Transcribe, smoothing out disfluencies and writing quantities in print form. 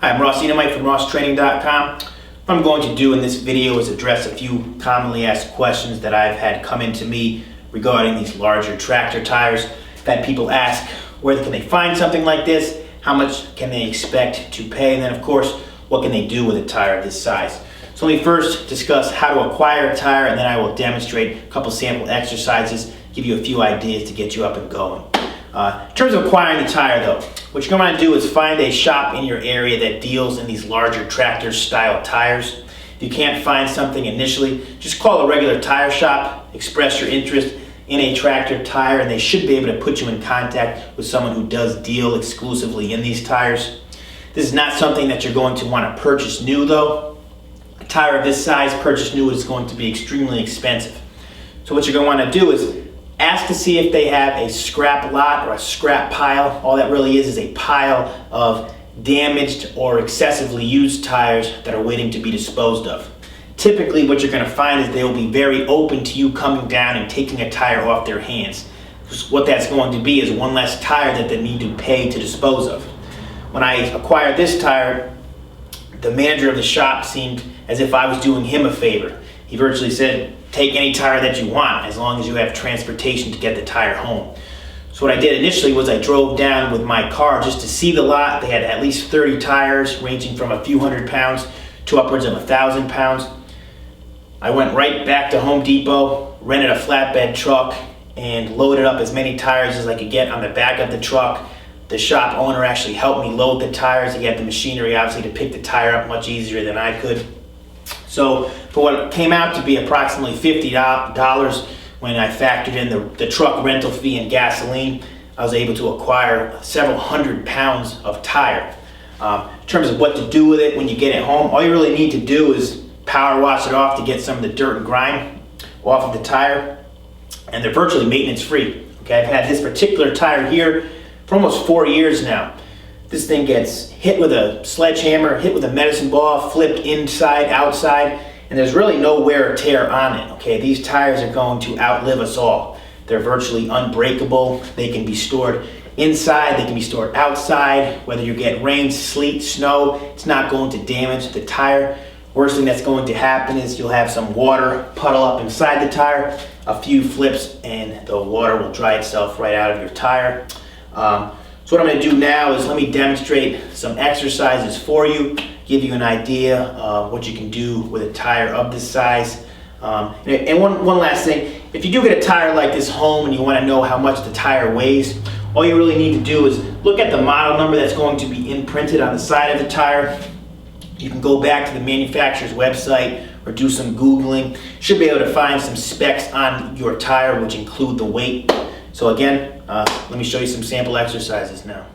Hi, I'm Ross Enamait from RossTraining.com. What I'm going to do in this video is address a few commonly asked questions that I've had come into me regarding these larger tractor tires. I've had people ask, where can they find something like this? How much can they expect to pay? And then, of course, what can they do with a tire of this size? So let me first discuss how to acquire a tire, and then I will demonstrate a couple sample exercises, give you a few ideas to get you up and going. In terms of acquiring the tire though, what you're going to do is find a shop in your area that deals in these larger tractor style tires. If you can't find something initially, just call a regular tire shop, express your interest in a tractor tire, and they should be able to put you in contact with someone who does deal exclusively in these tires. This is not something that you're going to want to purchase new though. A tire of this size purchased new is going to be extremely expensive. So what you're going to want to do is ask to see if they have a scrap lot or a scrap pile. All that really is a pile of damaged or excessively used tires that are waiting to be disposed of. Typically what you're going to find is they will be very open to you coming down and taking a tire off their hands. What that's going to be is one less tire that they need to pay to dispose of. When I acquired this tire, the manager of the shop seemed as if I was doing him a favor. He virtually said, take any tire that you want as long as you have transportation to get the tire home. So what I did initially was I drove down with my car just to see the lot. They had at least 30 tires ranging from a few hundred pounds to upwards of 1,000 pounds. I went right back to Home Depot, rented a flatbed truck, and loaded up as many tires as I could get on the back of the truck. The shop owner actually helped me load the tires. He had the machinery obviously to pick the tire up much easier than I could. So for what came out to be approximately $50 when I factored in the truck rental fee and gasoline, I was able to acquire several hundred pounds of tire. In terms of what to do with it when you get it home, all you really need to do is power wash it off to get some of the dirt and grime off of the tire, and they're virtually maintenance free. Okay, I've had this particular tire here for almost 4 years now. This thing gets hit with a sledgehammer, hit with a medicine ball, flipped inside, outside, and there's really no wear or tear on it. Okay, these tires are going to outlive us all. They're virtually unbreakable. They can be stored inside, they can be stored outside. Whether you get rain, sleet, snow, it's not going to damage the tire. Worst thing that's going to happen is you'll have some water puddle up inside the tire, a few flips, and the water will dry itself right out of your tire. So what I'm going to do now is let me demonstrate some exercises for you, give you an idea of what you can do with a tire of this size. And one last thing, if you do get a tire like this home and you want to know how much the tire weighs, all you really need to do is look at the model number that's going to be imprinted on the side of the tire. You can go back to the manufacturer's website or do some Googling. You should be able to find some specs on your tire which include the weight. So again, let me show you some sample exercises now.